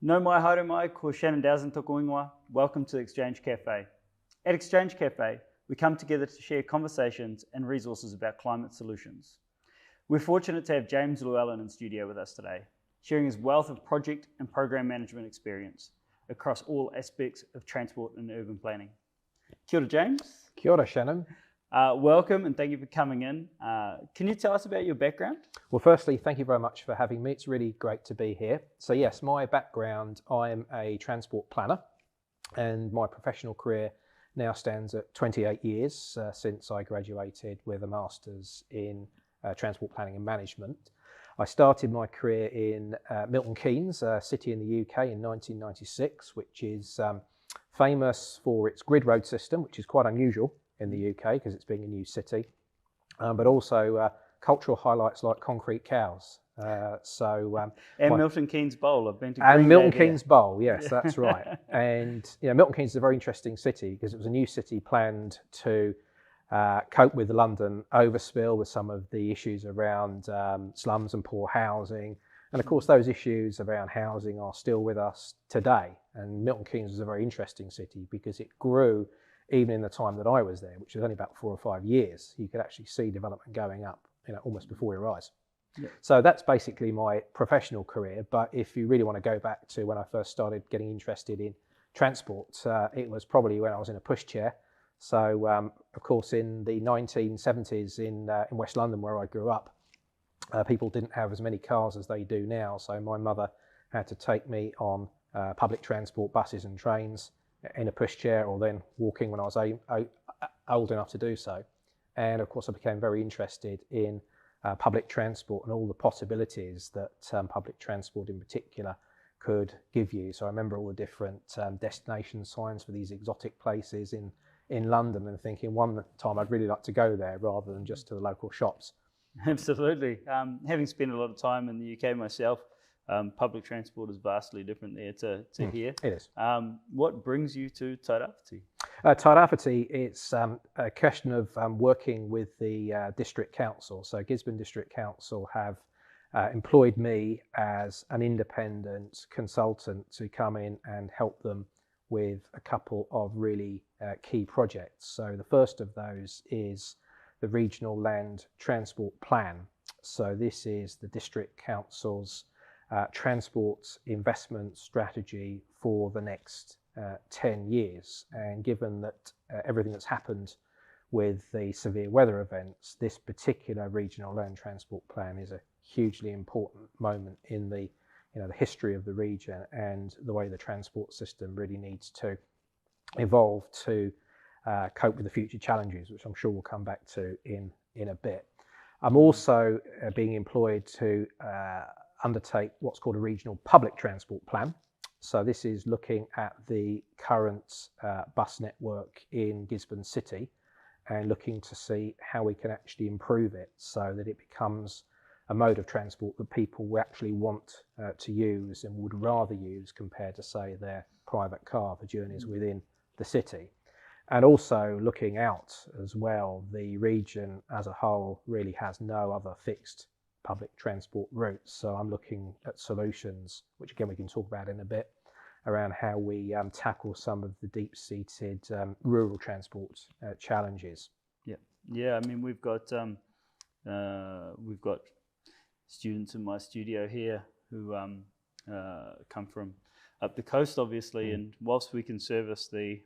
No mai haere mai, ko Shannon Dowsing tōku ingoa. Welcome to Exchange Cafe. At Exchange Cafe, we come together to share conversations and resources about climate solutions. We're fortunate to have James Llewellyn in studio with us today, sharing his wealth of project and program management experience across all aspects of transport and urban planning. Kia ora, James. Kia ora, Shannon. Welcome and thank you for coming in. Can you tell us about your background? Well, firstly, thank you very much for having me. It's really great to be here. So yes, my background, I'm a transport planner and my professional career now stands at 28 years since I graduated with a master's in transport planning and management. I started my career in Milton Keynes, a city in the UK in 1996, which is famous for its grid road system, which is quite unusual in the UK because it's being a new city, but also cultural highlights like concrete cows. And Milton Keynes Bowl, I've been to and Milton Green Bay Keynes Bowl, yes, that's right. And Milton Keynes is a very interesting city because it was a new city planned to cope with the London overspill, with some of the issues around slums and poor housing. And of course, those issues around housing are still with us today. And Milton Keynes was a very interesting city because it grew even in the time that I was there, which was only about 4 or 5 years. You could actually see development going up, almost before your eyes. Yeah. So that's basically my professional career. But if you really want to go back to when I first started getting interested in transport, it was probably when I was in a pushchair. So of course, in the 1970s in West London, where I grew up, people didn't have as many cars as they do now. So my mother had to take me on public transport, buses and trains, in a pushchair, or then walking when I was old enough to do so. And of course, I became very interested in public transport and all the possibilities that public transport in particular could give you. So I remember all the different destination signs for these exotic places in London, and thinking one time I'd really like to go there rather than just to the local shops. Absolutely. Having spent a lot of time in the UK myself, public transport is vastly different there to here. It is. What brings you to Tairāwhiti? Tairāwhiti, it's a question of working with the District Council. So Gisborne District Council have employed me as an independent consultant to come in and help them with a couple of really key projects. So the first of those is the Regional Land Transport Plan. So this is the District Council's transport investment strategy for the next 10 years. And given that everything that's happened with the severe weather events, this particular Regional Land Transport Plan is a hugely important moment in the history of the region and the way the transport system really needs to evolve to cope with the future challenges, which I'm sure we'll come back to in a bit. I'm also being employed to undertake what's called a Regional Public Transport Plan. So this is looking at the current bus network in Gisborne City and looking to see how we can actually improve it so that it becomes a mode of transport that people will actually want to use and would rather use compared to, say, their private car for journeys within the city. And also looking out as well, the region as a whole really has no other fixed public transport routes. So I'm looking at solutions, which again we can talk about in a bit, around how we tackle some of the deep-seated rural transport challenges. Yeah. I mean, we've got students in my studio here who come from up the coast, obviously, and whilst we can service the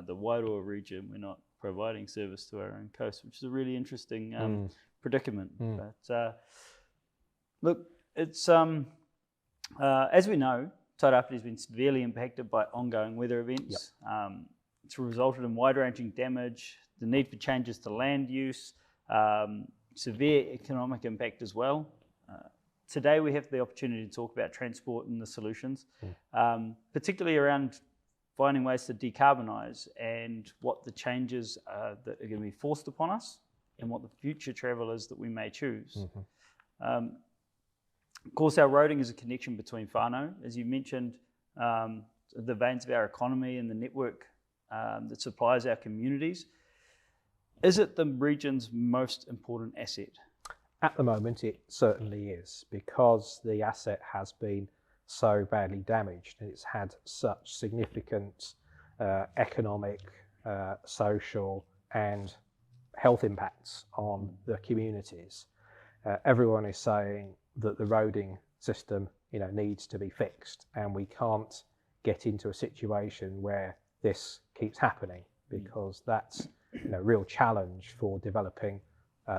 Wairoa region, we're not providing service to our own coast, which is a really interesting predicament. But look, it's as we know, Tairāwhiti has been severely impacted by ongoing weather events. It's resulted in wide-ranging damage, the need for changes to land use, severe economic impact as well. Today we have the opportunity to talk about transport and the solutions, particularly around finding ways to decarbonise and what the changes that are going to be forced upon us and what the future travel is that we may choose. Of course, our roading is a connection between whānau, as you mentioned, the veins of our economy and the network that supplies our communities. Is it the region's most important asset? At the moment, it certainly is, because the asset has been so badly damaged, and it's had such significant economic, social and health impacts on the communities. Everyone is saying that the roading system, needs to be fixed, and we can't get into a situation where this keeps happening, because that's a real challenge for developing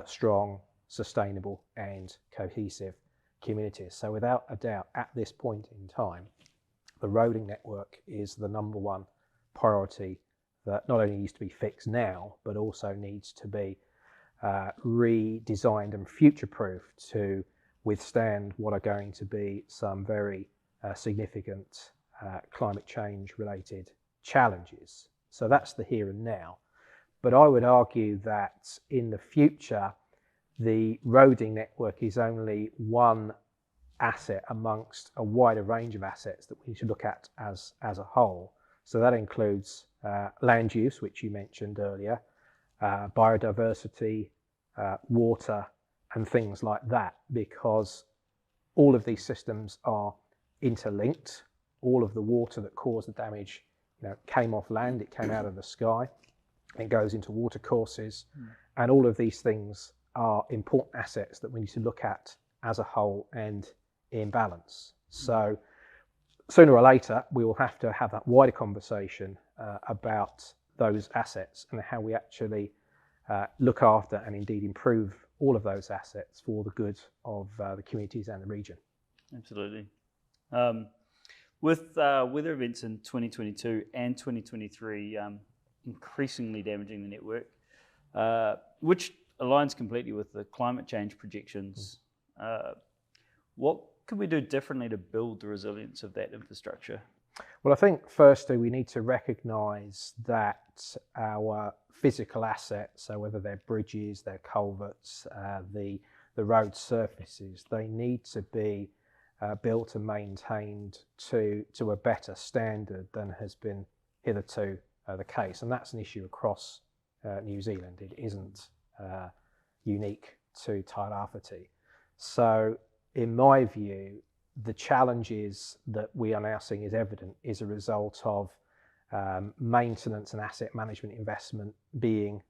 strong, sustainable and cohesive communities. So without a doubt, at this point in time, the roading network is the number one priority that not only needs to be fixed now, but also needs to be redesigned and future-proofed to withstand what are going to be some very significant climate change related challenges. So that's the here and now. But I would argue that in the future, the roading network is only one asset amongst a wider range of assets that we need to look at as a whole. So that includes land use, which you mentioned earlier, biodiversity, water and things like that, because all of these systems are interlinked. All of the water that caused the damage came off land, it came out of the sky, it goes into water courses, and all of these things are important assets that we need to look at as a whole and in balance. So sooner or later, we will have to have that wider conversation about those assets and how we actually look after and indeed improve all of those assets for the good of the communities and the region. Absolutely. With weather events in 2022 and 2023 increasingly damaging the network, which aligns completely with the climate change projections, what can we do differently to build the resilience of that infrastructure? Well, I think firstly we need to recognise that our physical assets, so whether they're bridges, they're culverts, the road surfaces, they need to be built and maintained to a better standard than has been hitherto the case, and that's an issue across New Zealand. It isn't unique to Tairāwhiti. So in my view, the challenges that we are now seeing is evident is a result of maintenance and asset management investment being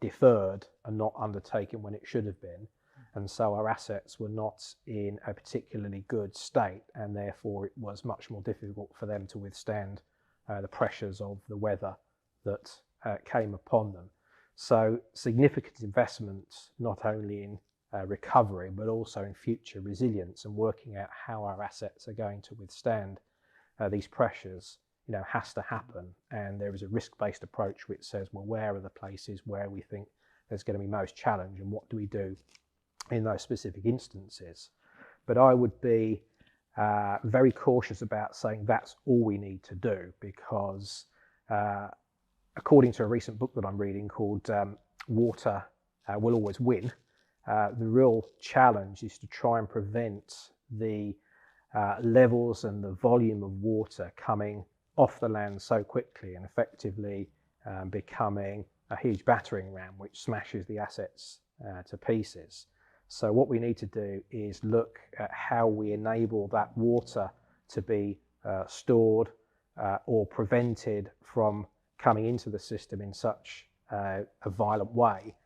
deferred and not undertaken when it should have been. And so our assets were not in a particularly good state, and therefore it was much more difficult for them to withstand the pressures of the weather that came upon them. So significant investment, not only in recovery, but also in future resilience and working out how our assets are going to withstand these pressures, has to happen. And there is a risk-based approach which says, well, where are the places where we think there's going to be most challenge, and what do we do in those specific instances? But I would be very cautious about saying that's all we need to do, because according to a recent book that I'm reading called Water Will Always Win, the real challenge is to try and prevent the levels and the volume of water coming off the land so quickly and effectively becoming a huge battering ram which smashes the assets to pieces. So what we need to do is look at how we enable that water to be stored or prevented from coming into the system in such a violent way.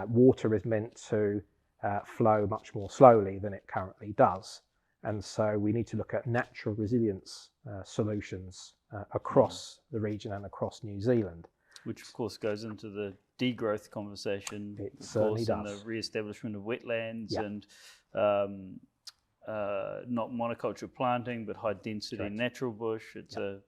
Water is meant to flow much more slowly than it currently does. And so we need to look at natural resilience solutions across the region and across New Zealand. Which of course goes into the degrowth conversation, it certainly does. And the re-establishment of wetlands, yep. And not monoculture planting, but high density Correct. Natural bush. It's yep. a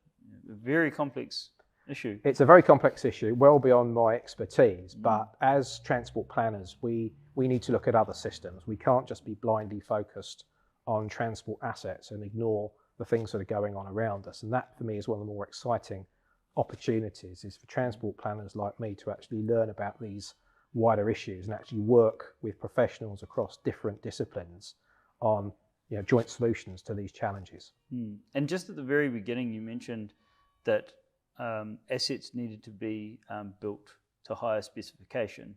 very complex issue. It's a very complex issue, well beyond my expertise, but as transport planners, we need to look at other systems. We can't just be blindly focused on transport assets and ignore the things that are going on around us. And that, for me, is one of the more exciting opportunities, is for transport planners like me to actually learn about these wider issues and actually work with professionals across different disciplines on joint solutions to these challenges. And just at the very beginning, you mentioned that assets needed to be built to higher specification.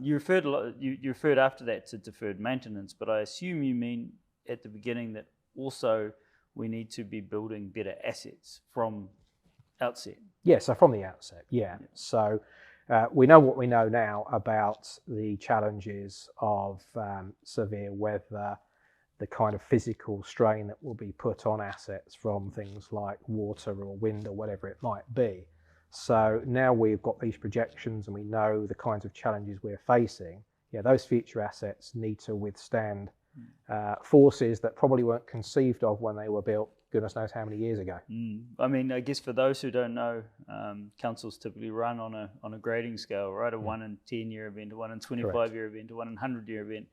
You referred after that to deferred maintenance, but I assume you mean at the beginning that also we need to be building better assets from outset. Yeah, so from the outset, yeah. So we know what we know now about the challenges of severe weather, the kind of physical strain that will be put on assets from things like water or wind or whatever it might be. So now we've got these projections and we know the kinds of challenges we're facing. Yeah, those future assets need to withstand forces that probably weren't conceived of when they were built, goodness knows how many years ago. I mean, I guess for those who don't know, councils typically run on a grading scale, right? A 1 in 10 year event, a 1 in 25 year event, a 1 in 100 year event.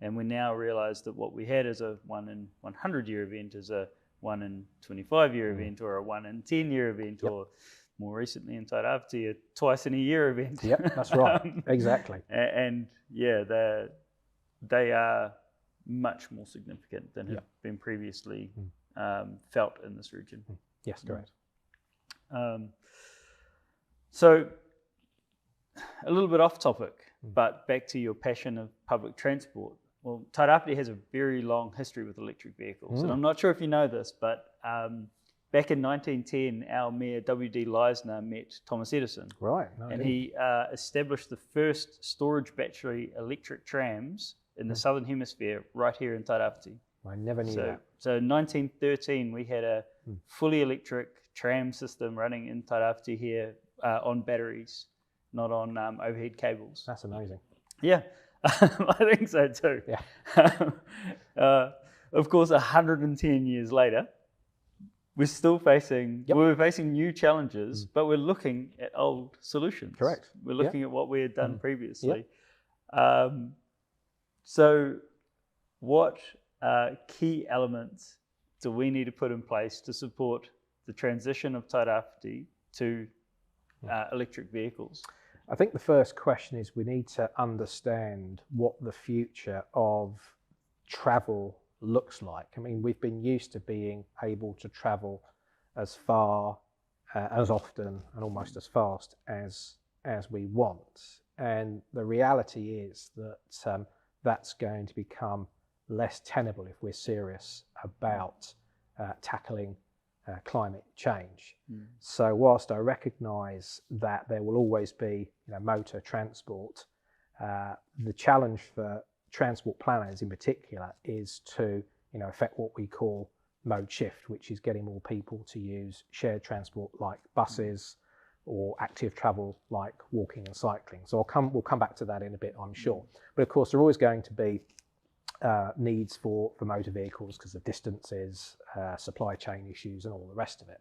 And we now realise that what we had as a 1 in 100 year event is a 1 in 25 year event, or a 1 in 10 year event, or more recently in Tairāwhiti, a twice in a year event. Yep, that's right. Exactly. And yeah, they are much more significant than have been previously felt in this region. Yes, correct. So a little bit off topic, but back to your passion of public transport. Well, Tairāwhiti has a very long history with electric vehicles, and I'm not sure if you know this, but back in 1910, our Mayor W.D. Leisner met Thomas Edison. Right. And he established the first storage battery electric trams in the Southern Hemisphere right here in Tairāwhiti. I never knew that. So in 1913, we had a fully electric tram system running in Tairāwhiti here on batteries, not on overhead cables. That's amazing. Yeah, I think so too. Yeah. Of course, 110 years later, we're still facing, we're facing new challenges, but we're looking at old solutions. Correct. We're looking at what we had done previously. So what key elements do we need to put in place to support the transition of Tairāwhiti to electric vehicles? I think the first question is we need to understand what the future of travel looks like. I mean, we've been used to being able to travel as far, as often, and almost as fast as we want. And the reality is that that's going to become less tenable if we're serious about tackling climate change. So whilst I recognise that there will always be motor transport, the challenge for transport planners in particular is to affect what we call mode shift, which is getting more people to use shared transport like buses or active travel like walking and cycling. So we'll come back to that in a bit, I'm sure. But of course, there are always going to be needs for motor vehicles because of distances, supply chain issues and all the rest of it.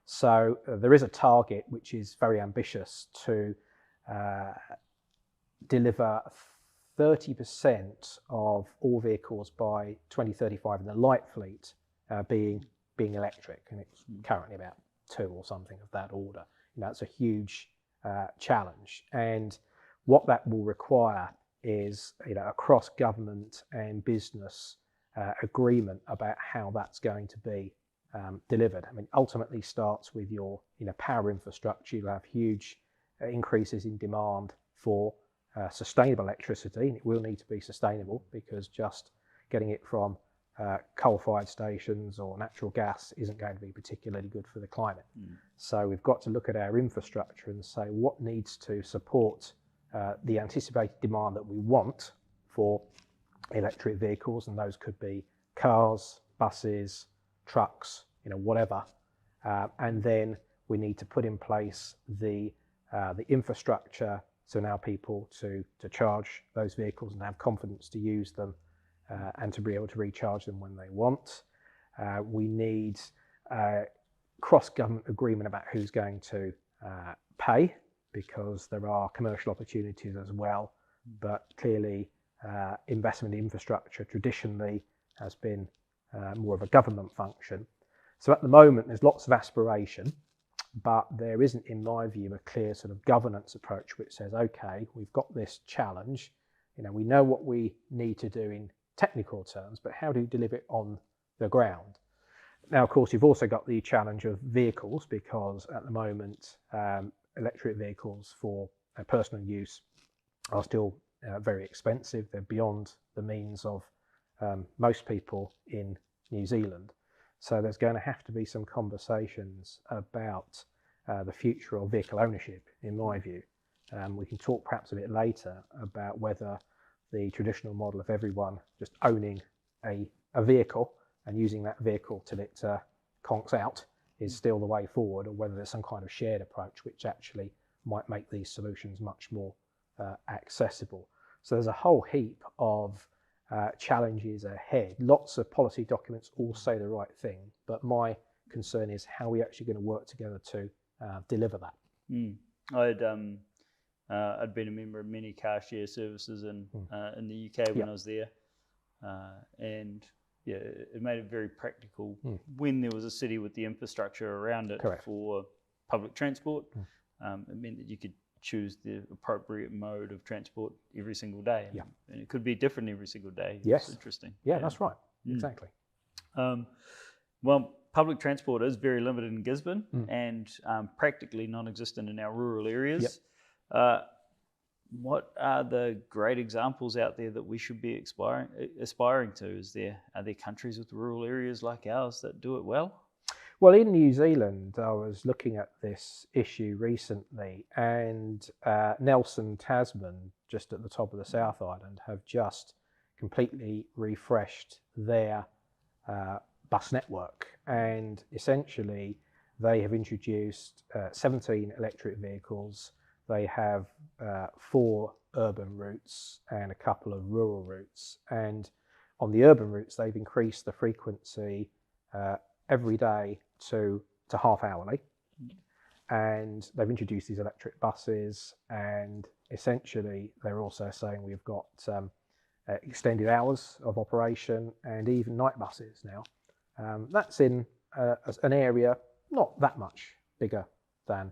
So there is a target which is very ambitious to deliver 30% of all vehicles by 2035 in the light fleet being electric, and it's currently about 2 or something of that order. That's a huge challenge, and what that will require is across government and business agreement about how that's going to be delivered. I mean, ultimately starts with your power infrastructure. You'll have huge increases in demand for sustainable electricity, and it will need to be sustainable because just getting it from coal-fired stations or natural gas isn't going to be particularly good for the climate. So we've got to look at our infrastructure and say what needs to support the anticipated demand that we want for electric vehicles, and those could be cars, buses, trucks, whatever. And then we need to put in place the infrastructure to allow people to charge those vehicles and have confidence to use them and to be able to recharge them when they want. We need cross-government agreement about who's going to pay, because there are commercial opportunities as well, but clearly investment in infrastructure traditionally has been more of a government function. So at the moment there's lots of aspiration, but there isn't, in my view, a clear sort of governance approach which says, okay, we've got this challenge, we know what we need to do in technical terms, but how do you deliver it on the ground? Now, of course, you've also got the challenge of vehicles, because at the moment electric vehicles for personal use are still very expensive. They're beyond the means of most people in New Zealand. So there's going to have to be some conversations about the future of vehicle ownership, in my view. We can talk perhaps a bit later about whether the traditional model of everyone just owning a vehicle and using that vehicle till it conks out is still the way forward, or whether there's some kind of shared approach which actually might make these solutions much more accessible. So there's a whole heap of challenges ahead. Lots of policy documents all say the right thing, but my concern is how we're actually going to work together to deliver that. I'd been a member of many car share services in the UK when I was there, and yeah, it made it very practical when there was a city with the infrastructure around it for public transport. It meant that you could choose the appropriate mode of transport every single day, and it could be different every single day. Yes, it's interesting. Yeah, that's right. Exactly. Well, public transport is very limited in Gisborne and practically non-existent in our rural areas. What are the great examples out there that we should be aspiring to? Are there countries with rural areas like ours that do it well? Well, in New Zealand, I was looking at this issue recently, and Nelson, Tasman, just at the top of the South Island, have just completely refreshed their bus network, and essentially they have introduced 17 electric vehicles. They have 4 urban routes and a couple of rural routes, and on the urban routes they've increased the frequency every day to half hourly, and they've introduced these electric buses, and essentially they're also saying we've got extended hours of operation and even night buses now. That's in an area not that much bigger than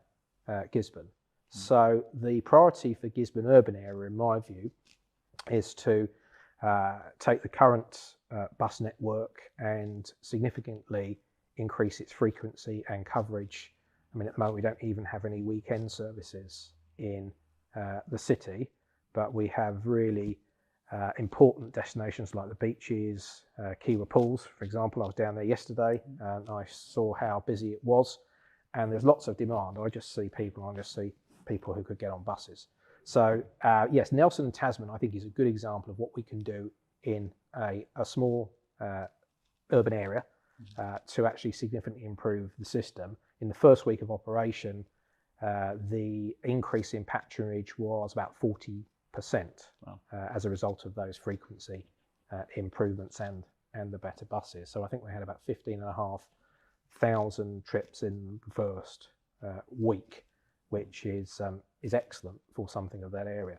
Gisborne. So the priority for Gisborne urban area, in my view, is to take the current bus network and significantly increase its frequency and coverage. I mean, at the moment we don't even have any weekend services in the city, but we have really important destinations like the beaches, Kiwa Pools, for example. I was down there yesterday and I saw how busy it was, and there's lots of demand. I just see people who could get on buses. So yes, Nelson and Tasman I think is a good example of what we can do in a small urban area to actually significantly improve the system. In the first week of operation, the increase in patronage was about 40% as a result of those frequency improvements and the better buses. So I think we had about 15,500 trips in the first week, which is excellent for something of that area.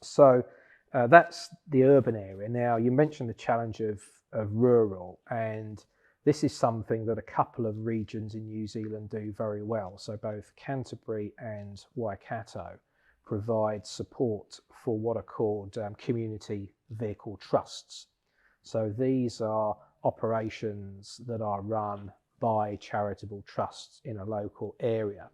So that's the urban area. Now, you mentioned the challenge of rural, and this is something that a couple of regions in New Zealand do very well. So both Canterbury and Waikato provide support for what are called community vehicle trusts. So these are operations that are run by charitable trusts in a local area,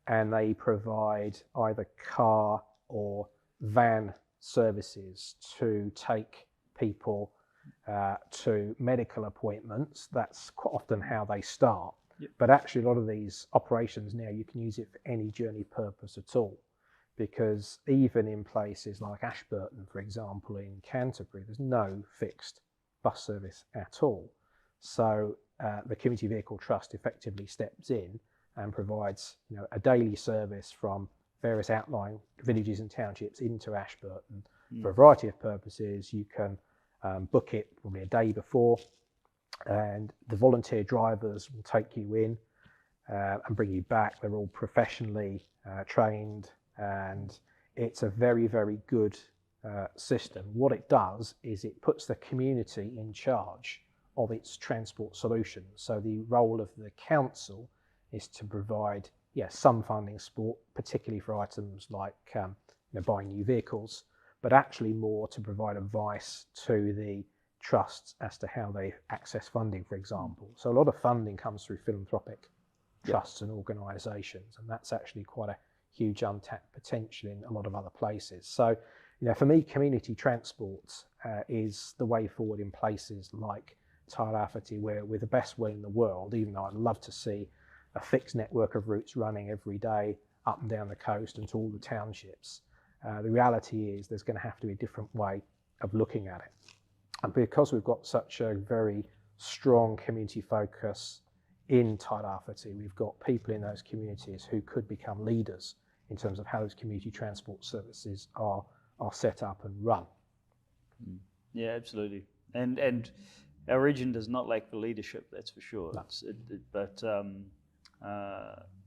and they provide either car or van services to take people to medical appointments. That's quite often how they start. But actually a lot of these operations now, you can use it for any journey purpose at all, because even in places like Ashburton, for example, in Canterbury, there's no fixed bus service at all. So the Community Vehicle Trust effectively steps in and provides a daily service from various outlying villages and townships into Ashburton for a variety of purposes. You can book it probably a day before, and the volunteer drivers will take you in and bring you back. They're all professionally trained, and it's a very, very good system. What it does is it puts the community in charge of its transport solutions. So the role of the council is to provide some funding support, particularly for items like buying new vehicles, but actually more to provide advice to the trusts as to how they access funding, for example. So a lot of funding comes through philanthropic trusts and organisations, and that's actually quite a huge untapped potential in a lot of other places. So, for me, community transport is the way forward in places like Tairāwhiti, where with the best will in the world, even though I'd love to see a fixed network of routes running every day up and down the coast and to all the townships, the reality is there's going to have to be a different way of looking at it. And because we've got such a very strong community focus in Tairāwhiti, we've got people in those communities who could become leaders in terms of how those community transport services are set up and run. Yeah, absolutely. And our region does not lack the leadership, that's for sure. No. But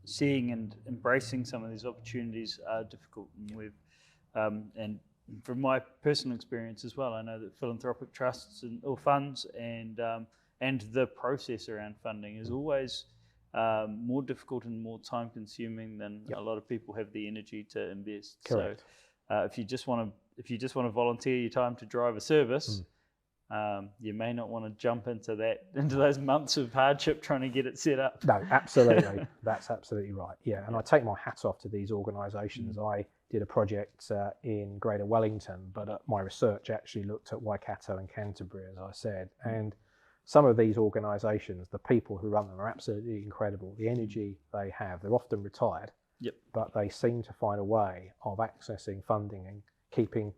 seeing and embracing some of these opportunities are difficult. And we've and from my personal experience as well, I know that philanthropic trusts or funds and the process around funding is always more difficult and more time consuming than a lot of people have the energy to invest. Correct. So if you just want to volunteer your time to drive a service, you may not want to jump into those months of hardship trying to get it set up. No, absolutely. That's absolutely right. Yeah, and I take my hat off to these organisations. I did a project in Greater Wellington, but my research actually looked at Waikato and Canterbury, as I said. And some of these organisations, the people who run them are absolutely incredible. The energy they have, they're often retired, but they seem to find a way of accessing funding and keeping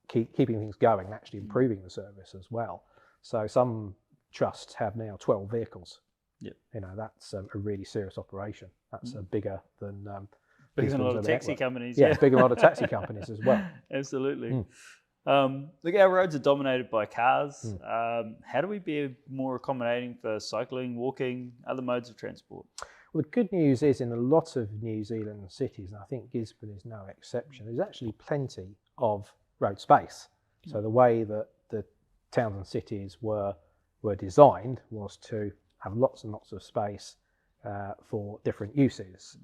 things going and actually improving the service as well. So some trusts have now 12 vehicles. You know, that's a really serious operation. That's bigger than bigger than a lot of taxi companies. Yeah, bigger than a lot of taxi companies as well. Absolutely. Look, our roads are dominated by cars. How do we be more accommodating for cycling, walking, other modes of transport? Well, the good news is in a lot of New Zealand cities, and I think Gisborne is no exception, there's actually plenty of road space. So the way that the towns and cities were designed was to have lots and lots of space for different uses.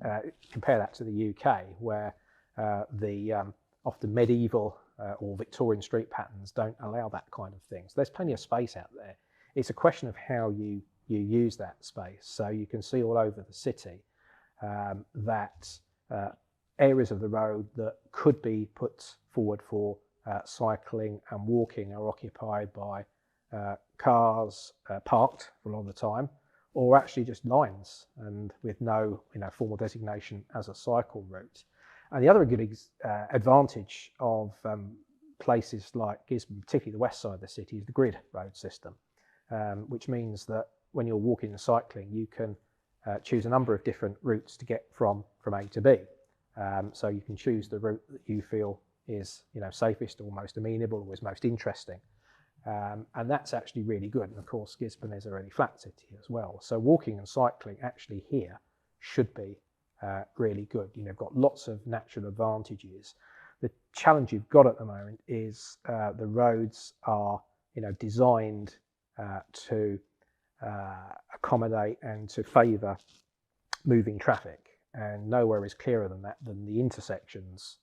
Compare that to the UK, where the often medieval or Victorian street patterns don't allow that kind of thing. So there's plenty of space out there. It's a question of how you use that space. So you can see all over the city that areas of the road that could be put forward for cycling and walking are occupied by cars parked for a lot of the time, or actually just lines and with no formal designation as a cycle route. And the other good advantage of places like Gisborne, particularly the west side of the city, is the grid road system, which means that when you're walking and cycling, you can choose a number of different routes to get from A to B. So you can choose the route that you feel is safest or most amenable or is most interesting. And that's actually really good. And of course, Gisborne is a really flat city as well. So walking and cycling actually here should be really good. You've got lots of natural advantages. The challenge you've got at the moment is the roads are designed to accommodate and to favour moving traffic, and nowhere is clearer than the intersections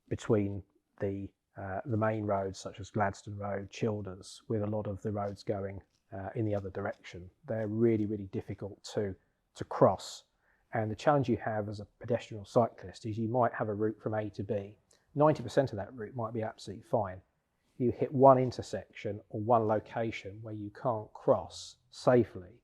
between the main roads such as Gladstone Road, Childers, with a lot of the roads going in the other direction. They're really, really difficult to cross. And the challenge you have as a pedestrian or cyclist is you might have a route from A to B. 90% of that route might be absolutely fine. You hit one intersection or one location where you can't cross safely,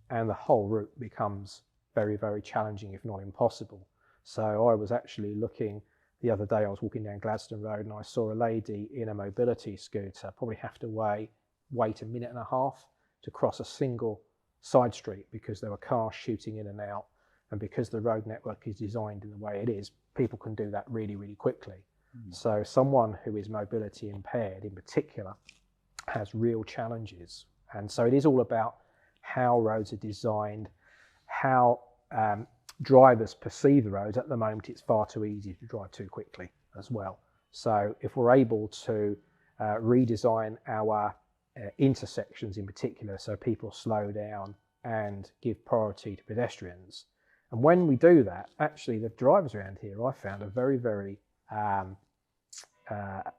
and the whole route becomes very, very challenging, if not impossible. So I was actually looking the other day, I was walking down Gladstone Road and I saw a lady in a mobility scooter probably have to wait a minute and a half to cross a single side street because there were cars shooting in and out. And because the road network is designed in the way it is, people can do that really, really quickly. So someone who is mobility impaired in particular has real challenges. And so it is all about how roads are designed, how drivers perceive the roads. At the moment, it's far too easy to drive too quickly as well. So if we're able to redesign our intersections in particular, so people slow down and give priority to pedestrians, and when we do that, actually the drivers around here, I found, are very, very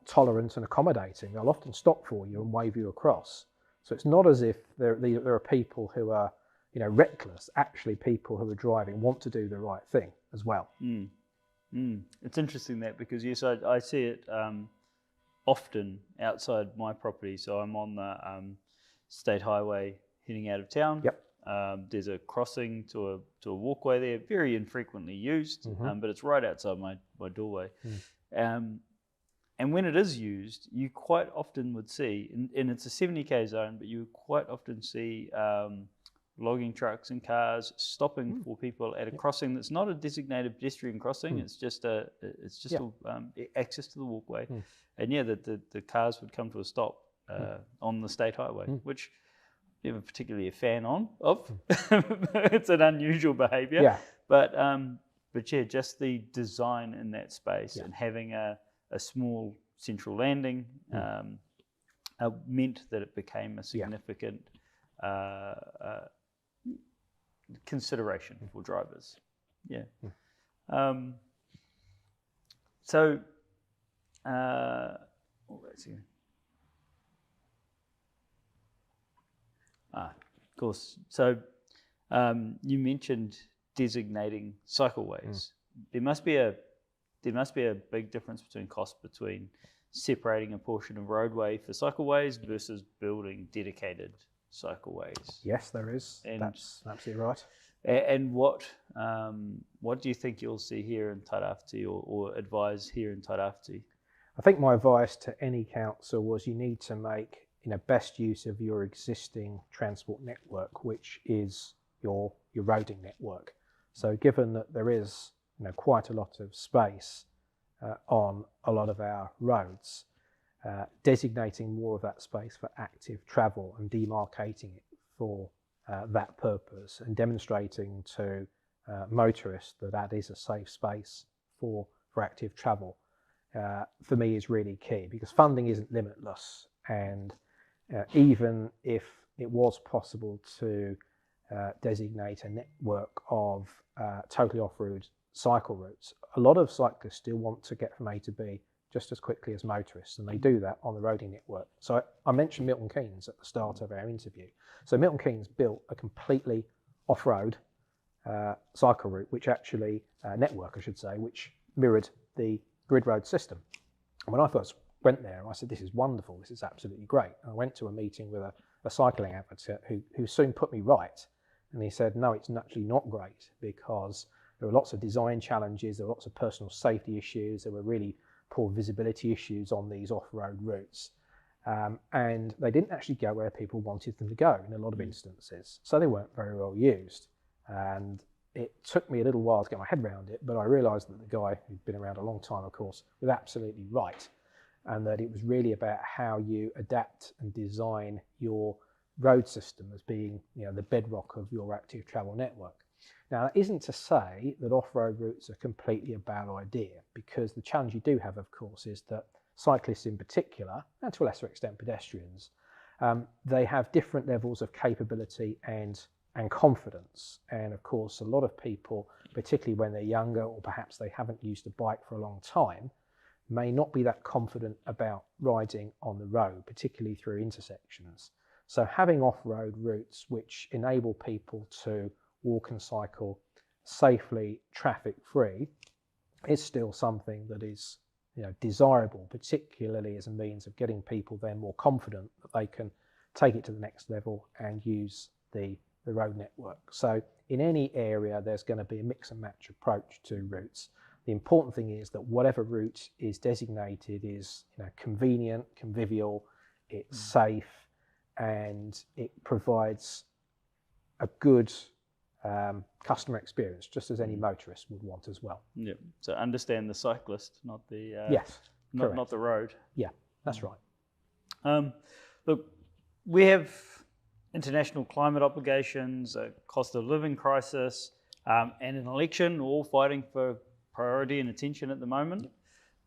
tolerant and accommodating. They'll often stop for you and wave you across. So it's not as if there are people who are reckless. Actually, people who are driving want to do the right thing as well. It's interesting that, because yes, I see it often outside my property. So I'm on state highway heading out of town. Yep. There's a crossing to a walkway there, very infrequently used, but it's right outside my doorway. And when it is used, you quite often would see, and it's a 70k zone, but you quite often see logging trucks and cars stopping for people at a crossing that's not a designated pedestrian crossing. It's just access to the walkway, and the cars would come to a stop on the state highway, which I'm never particularly a fan of. It's an unusual behaviour, but just the design in that space and having a small central landing meant that it became a significant consideration for drivers. Of course. So you mentioned designating cycleways. There must be a big difference between separating a portion of roadway for cycleways versus building dedicated cycleways. Yes, there is. And that's absolutely right. And what do you think you'll see here in Tairāwhiti or advise here in Tairāwhiti? I think my advice to any council was you need to make best use of your existing transport network, which is your roading network. So given that there is quite a lot of space on a lot of our roads, designating more of that space for active travel and demarcating it for that purpose and demonstrating to motorists that is a safe space for active travel, for me is really key, because funding isn't limitless, and even if it was possible to designate a network of totally off-road cycle routes, a lot of cyclists still want to get from A to B just as quickly as motorists, and they do that on the roading network. So I mentioned Milton Keynes at the start of our interview. So Milton Keynes built a completely off-road cycle route, which actually, network I should say, which mirrored the grid road system. And when I first went there, I said, this is wonderful, this is absolutely great. And I went to a meeting with a cycling advocate who soon put me right. And he said, no, it's actually not great, because there were lots of design challenges, there were lots of personal safety issues, there were really poor visibility issues on these off-road routes. And they didn't actually go where people wanted them to go in a lot of instances. So they weren't very well used. And it took me a little while to get my head around it, but I realised that the guy, who'd been around a long time, of course, was absolutely right. And that it was really about how you adapt and design your road system as being the bedrock of your active travel network. Now, that isn't to say that off-road routes are completely a bad idea, because the challenge you do have, of course, is that cyclists in particular, and to a lesser extent pedestrians, they have different levels of capability and confidence. And of course, a lot of people, particularly when they're younger, or perhaps they haven't used a bike for a long time, may not be that confident about riding on the road, particularly through intersections. So having off-road routes which enable people to walk and cycle safely, traffic-free, is still something that is desirable, particularly as a means of getting people then more confident that they can take it to the next level and use the road network. So in any area, there's going to be a mix and match approach to routes. The important thing is that whatever route is designated is convenient, convivial, it's safe, and it provides a good customer experience, just as any motorist would want as well. Yeah. So understand the cyclist, not the yes, not the road. Yeah, that's right. Look, we have international climate obligations, a cost of living crisis, and an election, all fighting for priority and attention at the moment.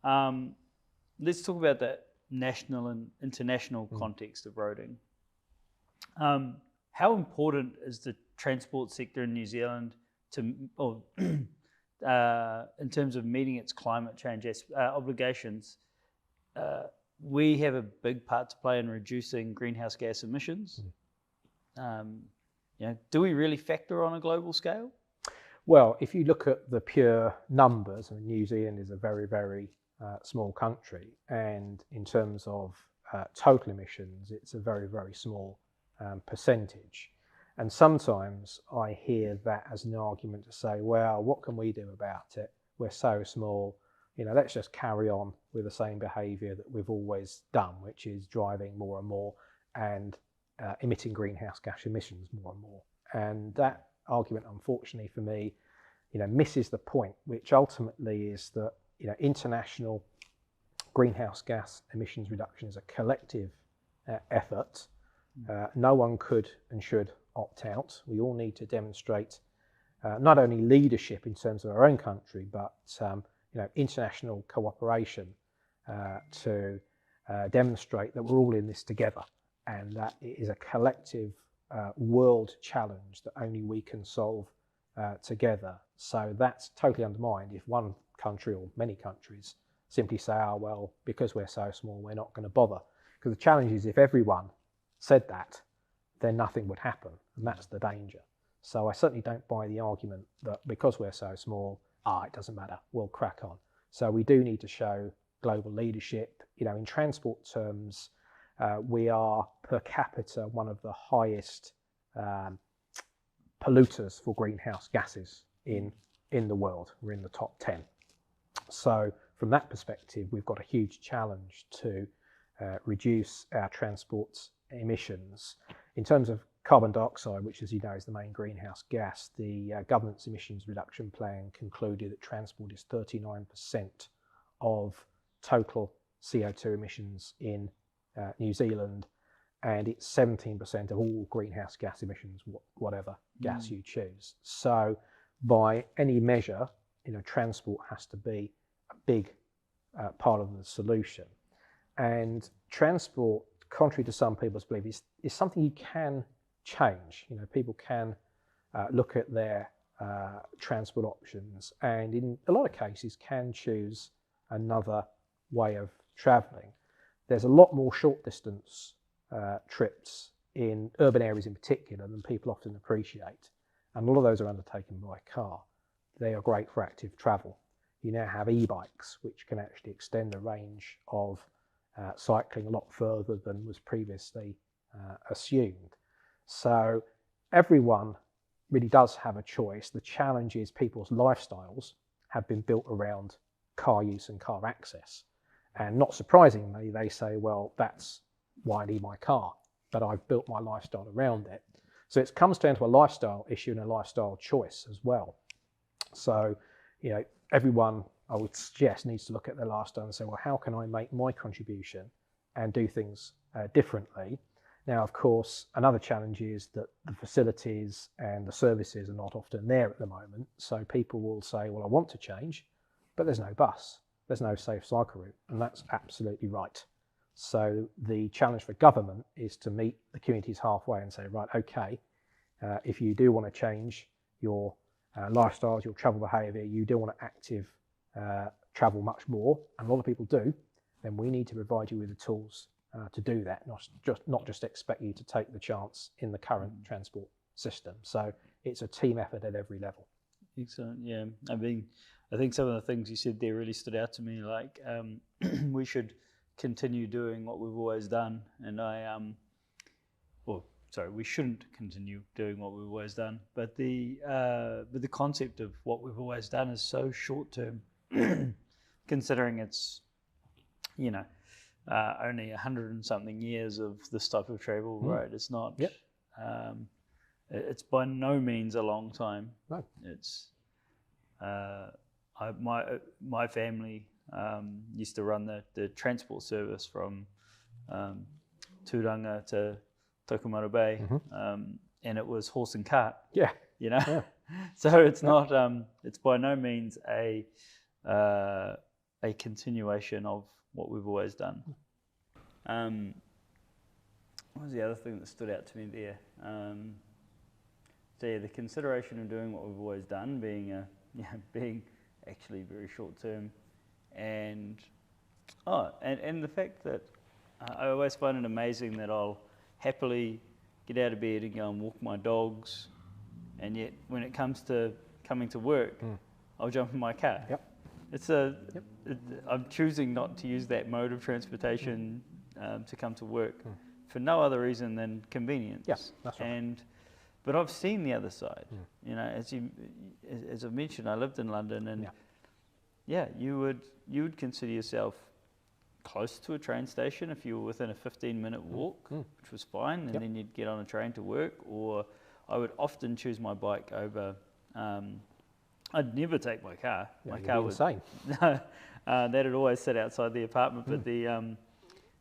Let's talk about that national and international context of roading. How important is the transport sector in New Zealand in terms of meeting its climate change obligations? We have a big part to play in reducing greenhouse gas emissions. Do we really factor on a global scale? Well, if you look at the pure numbers, New Zealand is a very, very small country, and in terms of total emissions, it's a very, very small percentage. And sometimes I hear that as an argument to say, well, what can we do about it? We're so small, you know, let's just carry on with the same behaviour that we've always done, which is driving more and more and emitting greenhouse gas emissions more and more. And that argument, unfortunately for me, you know, misses the point, which ultimately is that, you know, international greenhouse gas emissions reduction is a collective effort. No one could and should opt out. We all need to demonstrate not only leadership in terms of our own country, but you know, international cooperation to demonstrate that we're all in this together, and that it is a collective world challenge that only we can solve together. So that's totally undermined if one country or many countries simply say, oh, well, because we're so small, we're not going to bother. Because the challenge is if everyone said that, then nothing would happen, and that's the danger. So I certainly don't buy the argument that because we're so small, it doesn't matter, we'll crack on. So we do need to show global leadership. You know, in transport terms, we are per capita one of the highest polluters for greenhouse gases in the world. We're in the top 10. So from that perspective, we've got a huge challenge to reduce our transport emissions. In terms of carbon dioxide, which, as you know, is the main greenhouse gas, the government's emissions reduction plan concluded that transport is 39% of total CO2 emissions in New Zealand, and it's 17% of all greenhouse gas emissions, whatever gas you choose. So by any measure, you know, transport has to be a big part of the solution. And transport, contrary to some people's belief, is something you can change. You know, people can look at their transport options, and in a lot of cases can choose another way of travelling. There's a lot more short distance trips in urban areas in particular than people often appreciate, and a lot of those are undertaken by car. They are great for active travel. You now have e-bikes which can actually extend the range of cycling a lot further than was previously assumed. So everyone really does have a choice. The challenge is people's lifestyles have been built around car use and car access. And not surprisingly, they say, well, that's why I need my car, but I've built my lifestyle around it. So it comes down to a lifestyle issue and a lifestyle choice as well. So, you know, everyone, I would suggest, needs to look at their lifestyle and say, well, how can I make my contribution and do things differently? Now, of course, another challenge is that the facilities and the services are not often there at the moment. So people will say, well, I want to change, but there's no bus, there's no safe cycle route, and that's absolutely right. So the challenge for government is to meet the communities halfway and say, right, okay, if you do want to change your lifestyles, your travel behaviour, you do want to active travel much more, and a lot of people do, then we need to provide you with the tools to do that, not just expect you to take the chance in the current transport system. So it's a team effort at every level. Excellent, yeah. I mean, I think some of the things you said there really stood out to me, like we should continue doing what we've always done, and we shouldn't continue doing what we've always done, but the concept of what we've always done is so short term, considering it's, you know, only 100 and something years of this type of travel, right? It's not, it's by no means a long time. No. It's, my family used to run the transport service from Turanga to Tokomaru Bay, and it was horse and cart. Yeah, you know. Yeah. So it's not. It's by no means a continuation of what we've always done. What was the other thing that stood out to me there? So yeah, the consideration of doing what we've always done, being actually very short term, and the fact that I always find it amazing that I'll happily get out of bed and go and walk my dogs, and yet when it comes to coming to work, I'll jump in my car. Yep. I'm choosing not to use that mode of transportation to come to work for no other reason than convenience. Yes, that's right. But I've seen the other side. You know, as I mentioned, I lived in London, and you would consider yourself close to a train station if you were within a 15-minute walk, which was fine, and then you'd get on a train to work. Or I would often choose my bike over. I'd never take my car. Yeah, my car was insane. That'd always sit outside the apartment,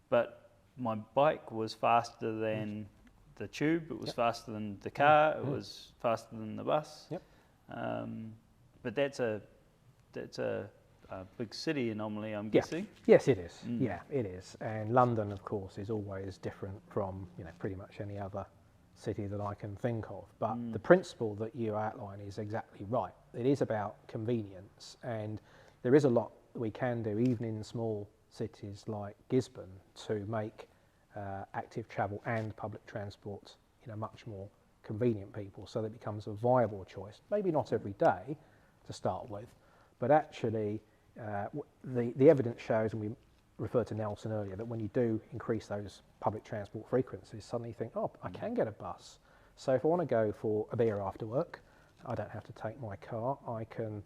but my bike was faster than the tube. It was faster than the car. It was faster than the bus. Yep. But that's a big city anomaly, I'm guessing. Yes, it is. Yeah, it is. And London, of course, is always different from pretty much any other city that I can think of. But the principle that you outline is exactly right. It is about convenience, and there is a lot we can do, even in small cities like Gisborne, to make active travel and public transport much more convenient people, so that it becomes a viable choice. Maybe not every day to start with, but actually the evidence shows, and we referred to Nelson earlier, that when you do increase those public transport frequencies, suddenly you think, oh, I can get a bus. So if I want to go for a beer after work, I don't have to take my car. I can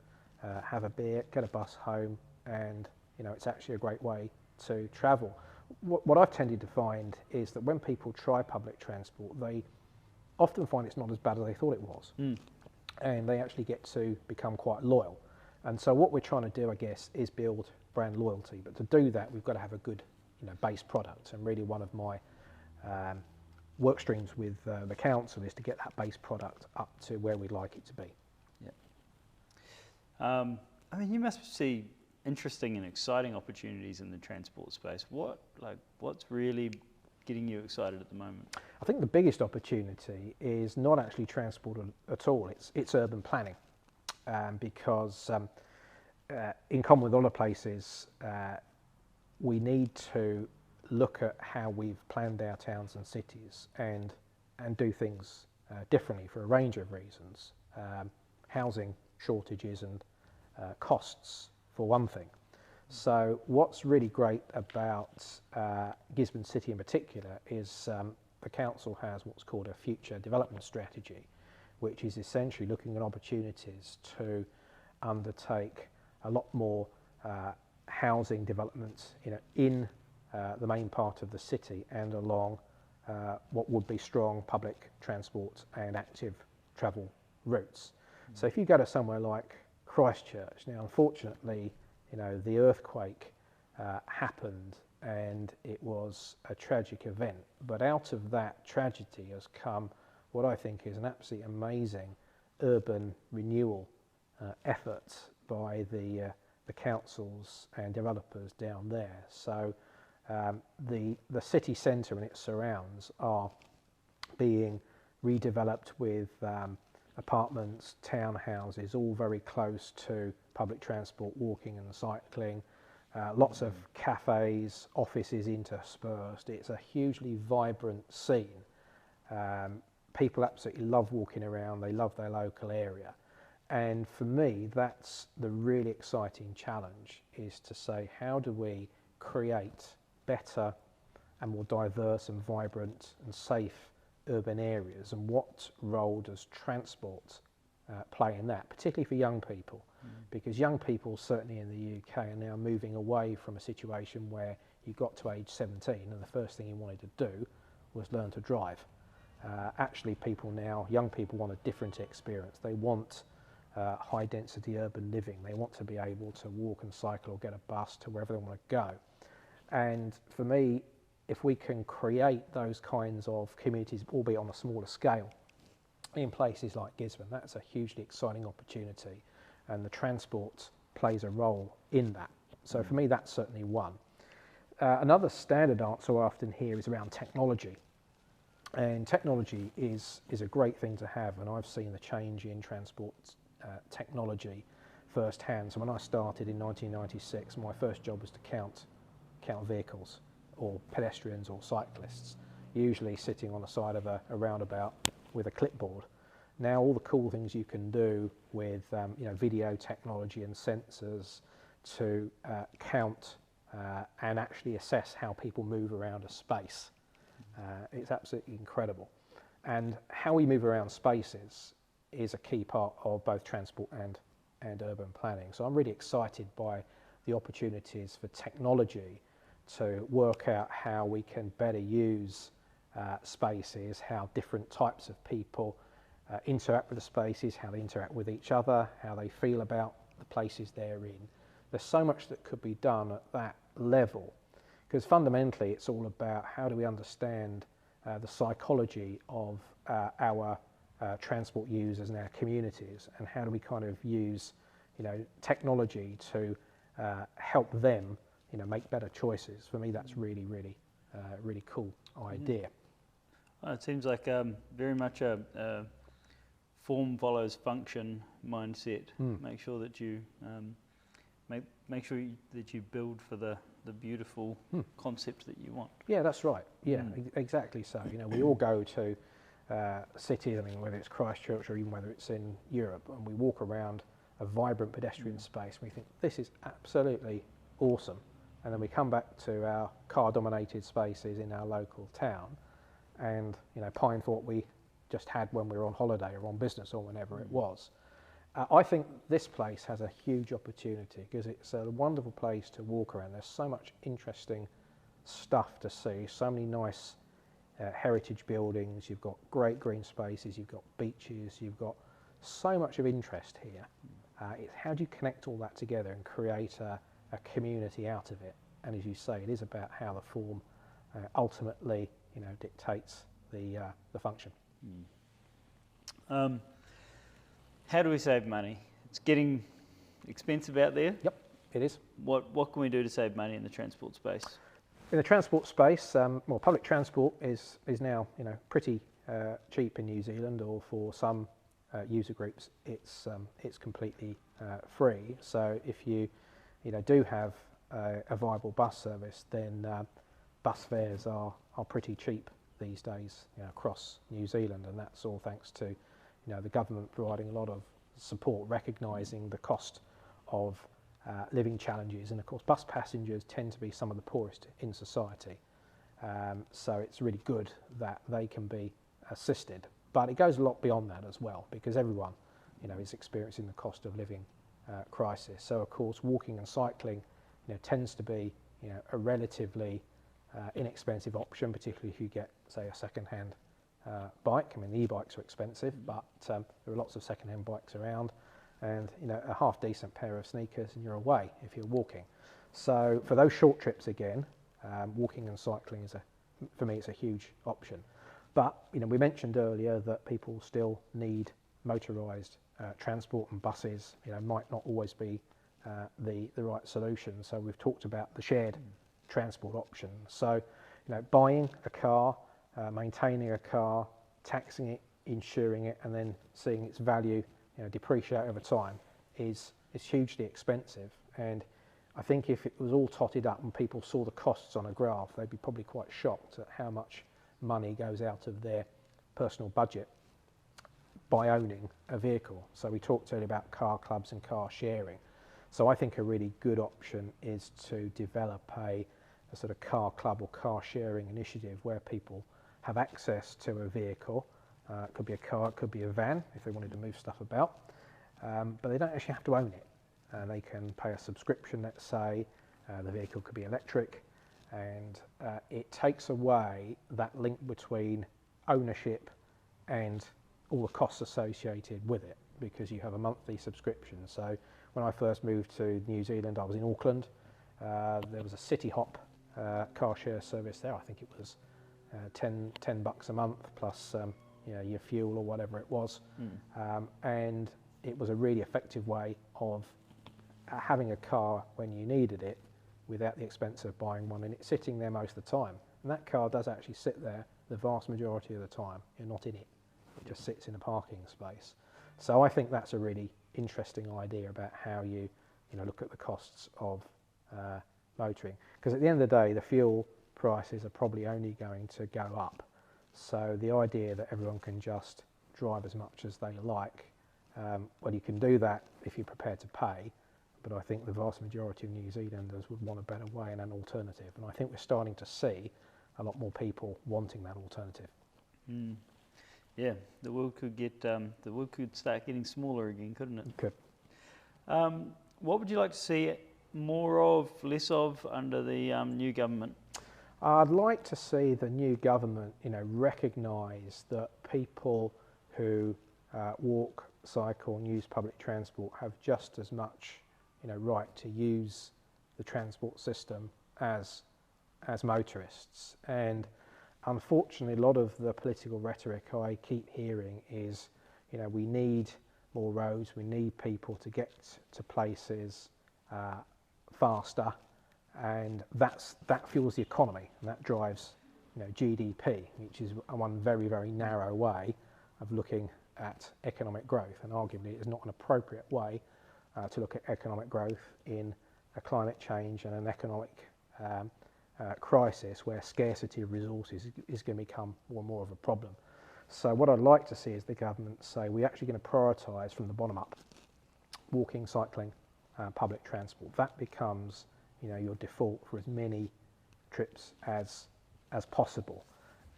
have a beer, get a bus home, and it's actually a great way to travel. What I've tended to find is that when people try public transport, they often find it's not as bad as they thought it was, and they actually get to become quite loyal. And so what we're trying to do, I guess, is build brand loyalty. But to do that, we've got to have a good, base product. And really, one of my work streams with the council is to get that base product up to where we'd like it to be. Yeah. I mean, you must see interesting and exciting opportunities in the transport space. What's really getting you excited at the moment? I think the biggest opportunity is not actually transport at all. It's urban planning, because in common with other places, we need to look at how we've planned our towns and cities and do things differently for a range of reasons. Housing shortages and costs, for one thing. So what's really great about Gisborne City in particular is the council has what's called a future development strategy, which is essentially looking at opportunities to undertake a lot more housing developments in the main part of the city and along what would be strong public transport and active travel routes. So if you go to somewhere like Christchurch, now unfortunately the earthquake happened and it was a tragic event, but out of that tragedy has come what I think is an absolutely amazing urban renewal effort by the councils and developers down there. So the city centre and its surrounds are being redeveloped with apartments, townhouses, all very close to public transport, walking and cycling. Lots of cafes, offices interspersed. It's a hugely vibrant scene. People absolutely love walking around. They love their local area. And for me, that's the really exciting challenge, is to say, how do we create better and more diverse and vibrant and safe urban areas, and what role does transport play in that, particularly for young people? Because young people, certainly in the UK, are now moving away from a situation where you got to age 17 and the first thing you wanted to do was learn to drive. Actually, young people want a different experience. They want high density urban living. They want to be able to walk and cycle or get a bus to wherever they want to go. And for me, if we can create those kinds of communities, albeit on a smaller scale, in places like Gisborne, that's a hugely exciting opportunity, and the transport plays a role in that. So for me, that's certainly one. Another standard answer I often hear is around technology. And technology is a great thing to have, and I've seen the change in transport technology firsthand. So when I started in 1996, my first job was to count vehicles, or pedestrians or cyclists, usually sitting on the side of a roundabout with a clipboard. Now all the cool things you can do with video technology and sensors to count and actually assess how people move around a space. It's absolutely incredible. And how we move around spaces is a key part of both transport and urban planning. So I'm really excited by the opportunities for technology to work out how we can better use spaces, how different types of people interact with the spaces, how they interact with each other, how they feel about the places they're in. There's so much that could be done at that level, because fundamentally it's all about how do we understand the psychology of our transport users and our communities, and how do we kind of use, you know, technology to help them, you know, make better choices. For me, that's really, really, really cool idea. Well, it seems like very much a form follows function mindset. Make sure that you make sure that you build for the beautiful concept that you want. Yeah, that's right. Yeah, exactly so. You know, we all go to cities, I mean, whether it's Christchurch or even whether it's in Europe, and we walk around a vibrant pedestrian space, and we think, this is absolutely awesome. And then we come back to our car-dominated spaces in our local town and, you know, pine for what we just had when we were on holiday or on business or whenever it was. I think this place has a huge opportunity because it's a wonderful place to walk around. There's so much interesting stuff to see, so many nice heritage buildings, you've got great green spaces, you've got beaches, you've got so much of interest here. It's how do you connect all that together and create a community out of it? And as you say, it is about how the form ultimately, you know, dictates the function. How do we save money? It's getting expensive out there. Yep, it is. What can we do to save money in the transport space? In the transport space, well, public transport is now, you know, pretty cheap in New Zealand, or for some user groups, it's completely free. So if you know, do have a viable bus service, then bus fares are pretty cheap these days, you know, across New Zealand, and that's all thanks to, you know, the government providing a lot of support, recognising the cost of living challenges, and of course bus passengers tend to be some of the poorest in society, so it's really good that they can be assisted. But it goes a lot beyond that as well, because everyone, you know, is experiencing the cost of living crisis. So of course walking and cycling, you know, tends to be, you know, a relatively inexpensive option, particularly if you get, say, a second-hand bike. I mean, the e-bikes are expensive, but there are lots of second-hand bikes around, and, you know, a half-decent pair of sneakers and you're away if you're walking. So for those short trips, again, walking and cycling is for me, it's a huge option. But, you know, we mentioned earlier that people still need motorised transport, and buses, you know, might not always be the right solution. So we've talked about the shared transport options. So, you know, buying a car, maintaining a car, taxing it, insuring it, and then seeing its value, you know, depreciate over time is hugely expensive. And I think if it was all totted up and people saw the costs on a graph, they'd be probably quite shocked at how much money goes out of their personal budget by owning a vehicle. So we talked earlier about car clubs and car sharing. So I think a really good option is to develop a sort of car club or car sharing initiative where people have access to a vehicle. It could be a car, it could be a van if they wanted to move stuff about, but they don't actually have to own it. They can pay a subscription, let's say. The vehicle could be electric, and it takes away that link between ownership and all the costs associated with it, because you have a monthly subscription. So when I first moved to New Zealand, I was in Auckland. There was a City Hop car share service there. I think it was $10 a month plus you know, your fuel or whatever it was, and it was a really effective way of having a car when you needed it without the expense of buying one, and it's sitting there most of the time. And that car does actually sit there the vast majority of the time. You're not in it. It just sits in a parking space. So I think that's a really interesting idea about how you know, look at the costs of motoring. Because at the end of the day, the fuel prices are probably only going to go up. So the idea that everyone can just drive as much as they like, well, you can do that if you're prepared to pay, but I think the vast majority of New Zealanders would want a better way and an alternative. And I think we're starting to see a lot more people wanting that alternative. Mm. Yeah, the world could start getting smaller again, couldn't it? It could. What would you like to see more of, less of under the new government? I'd like to see the new government, recognise that people who walk, cycle and use public transport have just as much, right to use the transport system as motorists. And unfortunately, a lot of the political rhetoric I keep hearing is, we need more roads, we need people to get to places faster, and that fuels the economy, and that drives GDP, which is one very, very narrow way of looking at economic growth, and arguably it's not an appropriate way to look at economic growth in a climate change and an economic crisis where scarcity of resources is going to become more and more of a problem. So what I'd like to see is the government say we're actually going to prioritise from the bottom up walking, cycling, public transport. That becomes your default for as many trips as possible,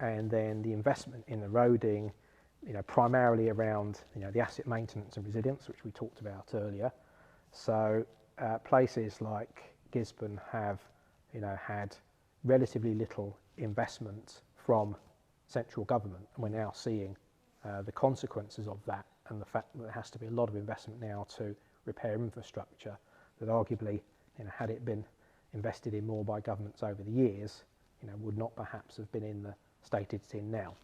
and then the investment in the roading, primarily around the asset maintenance and resilience, which we talked about earlier. So places like Gisborne have had relatively little investment from central government, and we're now seeing the consequences of that, and the fact that there has to be a lot of investment now to repair infrastructure that arguably, had it been invested in more by governments over the years, would not perhaps have been in the state it's in now.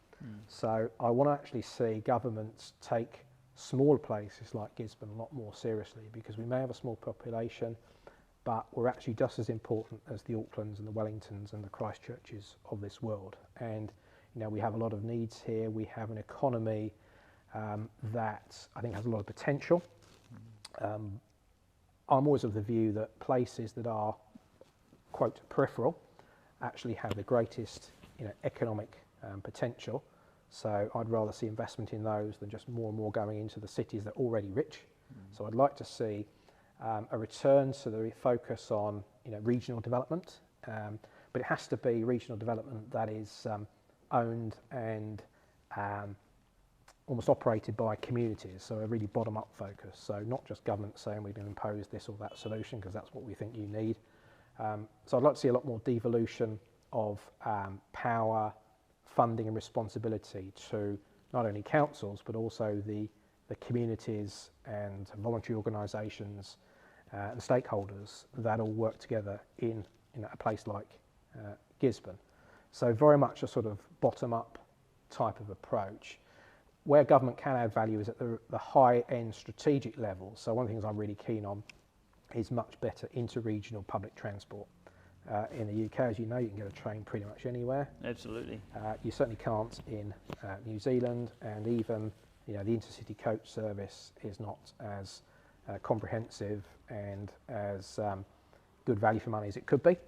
So I want to actually see governments take smaller places like Gisborne a lot more seriously, because we may have a small population, but we're actually just as important as the Aucklands and the Wellingtons and the Christchurches of this world. And we have a lot of needs here. We have an economy that I think has a lot of potential. I'm always of the view that places that are, quote, peripheral actually have the greatest economic potential. So I'd rather see investment in those than just more and more going into the cities that are already rich. So I'd like to see a return to the focus on regional development, but it has to be regional development that is owned and almost operated by communities, so a really bottom-up focus. So not just government saying we're going to impose this or that solution because that's what we think you need. So I'd like to see a lot more devolution of power, funding and responsibility to not only councils but also the communities and voluntary organisations and stakeholders that all work together in a place like Gisborne. So very much a sort of bottom-up type of approach. Where government can add value is at the high-end strategic level. So one of the things I'm really keen on is much better inter-regional public transport. In the UK, as you know, you can get a train pretty much anywhere. Absolutely. You certainly can't in New Zealand, and even the intercity coach service is not as comprehensive and as good value for money as it could be.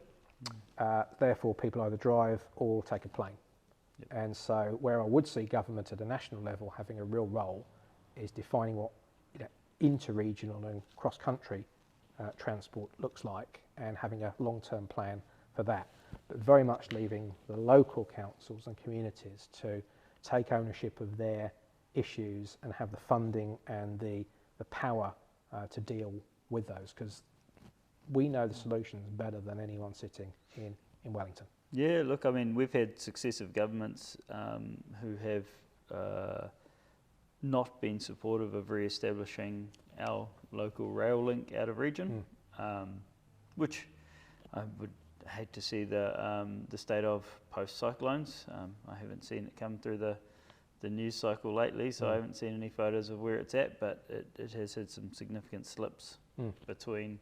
Therefore, people either drive or take a plane. Yep. And so where I would see government at a national level having a real role is defining what inter-regional and cross-country transport looks like, and having a long-term plan for that, but very much leaving the local councils and communities to take ownership of their issues and have the funding and the power to deal with those, because we know the solutions better than anyone sitting in Wellington. Yeah, look, I mean, we've had successive governments who have not been supportive of re-establishing our local rail link out of region, which I would hate to see the state of post-cyclones. I haven't seen it come through the news cycle lately, so I haven't seen any photos of where it's at, but it has had some significant slips between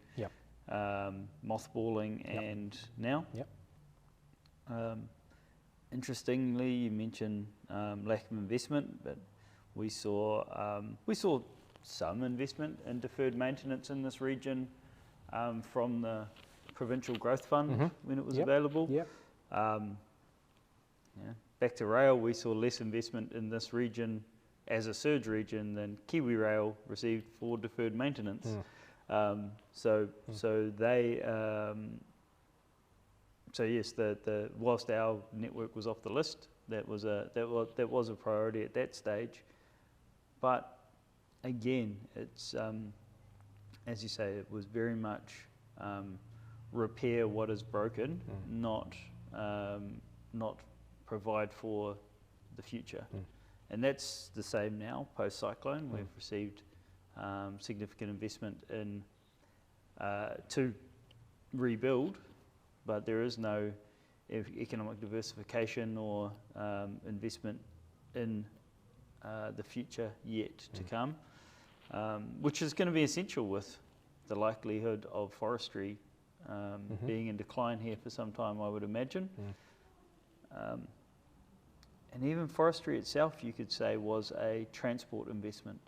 mothballing and now. Interestingly, you mentioned lack of investment, but we saw some investment in deferred maintenance in this region from the Provincial Growth Fund when it was available. Back to rail, we saw less investment in this region as a surge region than Kiwi Rail received for deferred maintenance. So they So yes, whilst our network was off the list, that was a priority at that stage. But again, it's as you say, it was very much repair what is broken, not provide for the future. And that's the same now post cyclone. We've received significant investment in to rebuild, but there is no economic diversification or investment in the future yet to come, which is going to be essential with the likelihood of forestry being in decline here for some time, I would imagine. And even forestry itself, you could say, was a transport investment.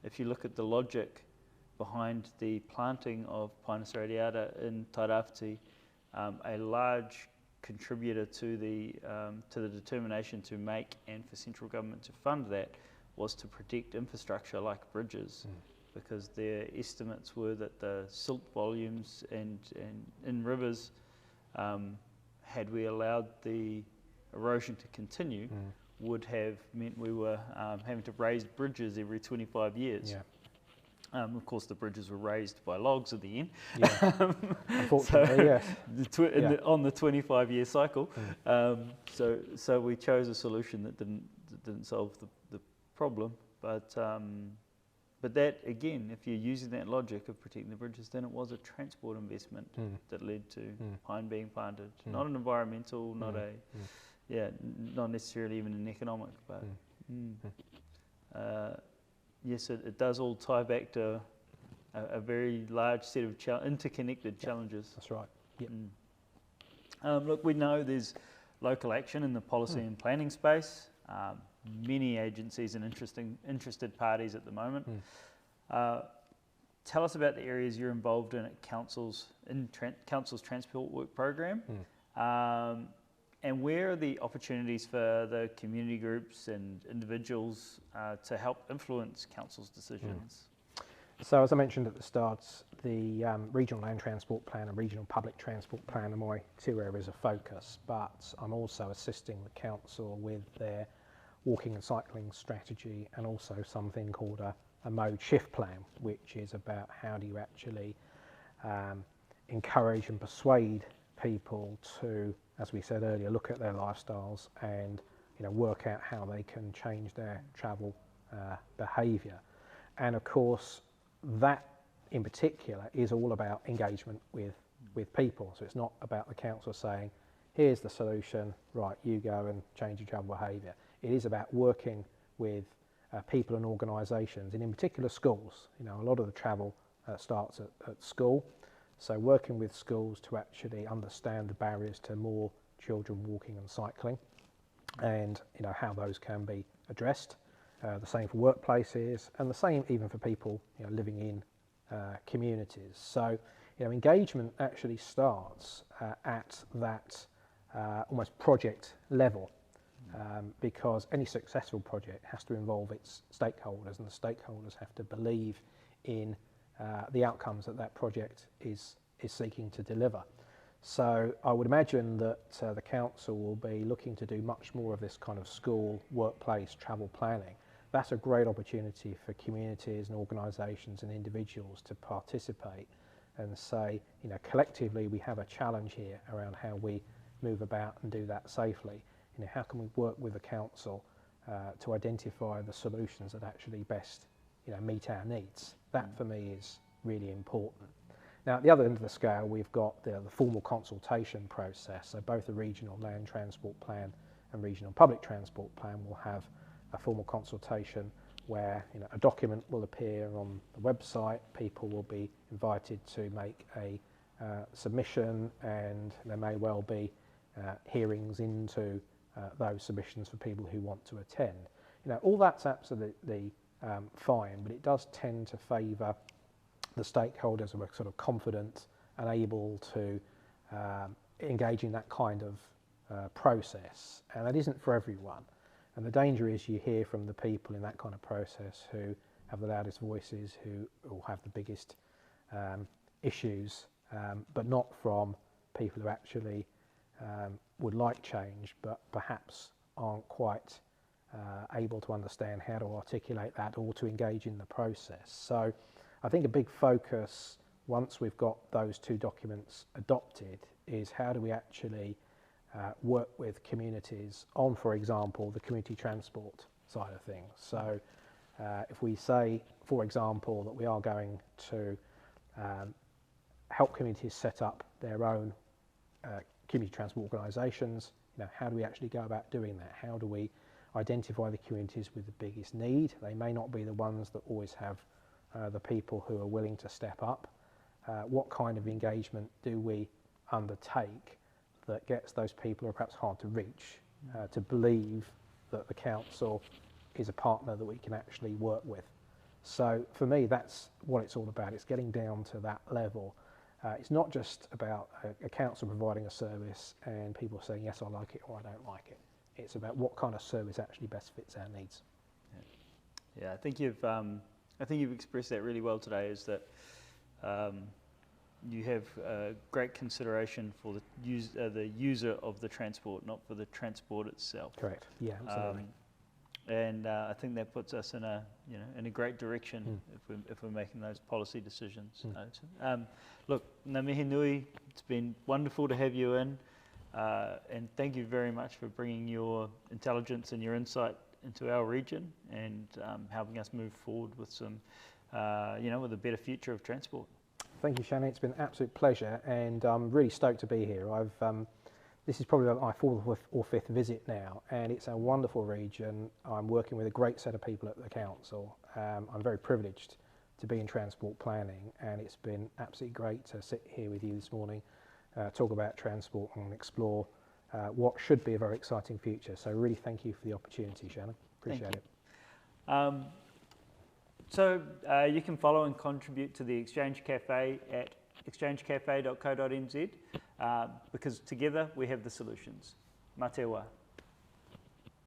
If you look at the logic behind the planting of Pinus radiata in Tairāwhiti, a large contributor to the determination to make and for central government to fund that was to protect infrastructure like bridges, because their estimates were that the silt volumes and in rivers, had we allowed the erosion to continue, would have meant we were having to raise bridges every 25 years. Of course, the bridges were raised by logs at the end. Unfortunately, yes. On the 25-year cycle. So we chose a solution that didn't solve the problem. But that, again, if you're using that logic of protecting the bridges, then it was a transport investment that led to pine being planted. Not an environmental, not not necessarily even an economic, but yes, it does all tie back to a very large set of interconnected challenges. That's right. Look, we know there's local action in the policy and planning space. Many agencies and interested parties at the moment. Tell us about the areas you're involved in at Council's Transport Work Program, and where are the opportunities for the community groups and individuals to help influence Council's decisions? So as I mentioned at the start, the Regional Land Transport Plan and Regional Public Transport Plan are my two areas of focus, but I'm also assisting the Council with their walking and cycling strategy, and also something called a mode shift plan, which is about how do you actually encourage and persuade people to, as we said earlier, look at their lifestyles and work out how they can change their travel behaviour. And of course, that in particular is all about engagement with people. So it's not about the council saying, here's the solution, right, you go and change your travel behaviour. It is about working with people and organisations, and in particular schools. A lot of the travel starts at school, so working with schools to actually understand the barriers to more children walking and cycling, and how those can be addressed. The same for workplaces, and the same even for people living in communities. So engagement actually starts at that almost project level. Because any successful project has to involve its stakeholders, and the stakeholders have to believe in the outcomes that project is seeking to deliver. So I would imagine that the council will be looking to do much more of this kind of school, workplace, travel planning. That's a great opportunity for communities and organisations and individuals to participate and say, collectively we have a challenge here around how we move about and do that safely. How can we work with the council to identify the solutions that actually best meet our needs? That for me is really important. Now at the other end of the scale, we've got the formal consultation process. So both the Regional Land Transport Plan and Regional Public Transport Plan will have a formal consultation where a document will appear on the website. People will be invited to make a submission, and there may well be hearings into those submissions for people who want to attend. All that's absolutely fine, but it does tend to favour the stakeholders who are sort of confident and able to engage in that kind of process, and that isn't for everyone. And the danger is you hear from the people in that kind of process who have the loudest voices, who will have the biggest issues, but not from people who actually would like change, but perhaps aren't quite able to understand how to articulate that or to engage in the process. So I think a big focus, once we've got those two documents adopted, is how do we actually work with communities on, for example, the community transport side of things. So if we say, for example, that we are going to help communities set up their own community transport organisations, how do we actually go about doing that? How do we identify the communities with the biggest need? They may not be the ones that always have the people who are willing to step up. What kind of engagement do we undertake that gets those people who are perhaps hard to reach to believe that the council is a partner that we can actually work with? So for me, that's what it's all about. It's getting down to that level. It's not just about a council providing a service and people saying, yes, I like it or I don't like it. It's about what kind of service actually best fits our needs. Yeah, I think you've expressed that really well today, is that you have great consideration for the user of the transport, not for the transport itself. Correct. Yeah, absolutely. And I think that puts us in a great direction if we're making those policy decisions. Look, ngā mihi nui, it's been wonderful to have you in, and thank you very much for bringing your intelligence and your insight into our region and helping us move forward with some, with a better future of transport. Thank you, Shannon. It's been an absolute pleasure, and I'm really stoked to be here. This is probably my fourth or fifth visit now, and it's a wonderful region. I'm working with a great set of people at the council. I'm very privileged to be in transport planning, and it's been absolutely great to sit here with you this morning, talk about transport and explore what should be a very exciting future. So really thank you for the opportunity, Shannon. Appreciate it. So you can follow and contribute to the Exchange Cafe at exchangecafe.co.nz because together we have the solutions. Mā te wā.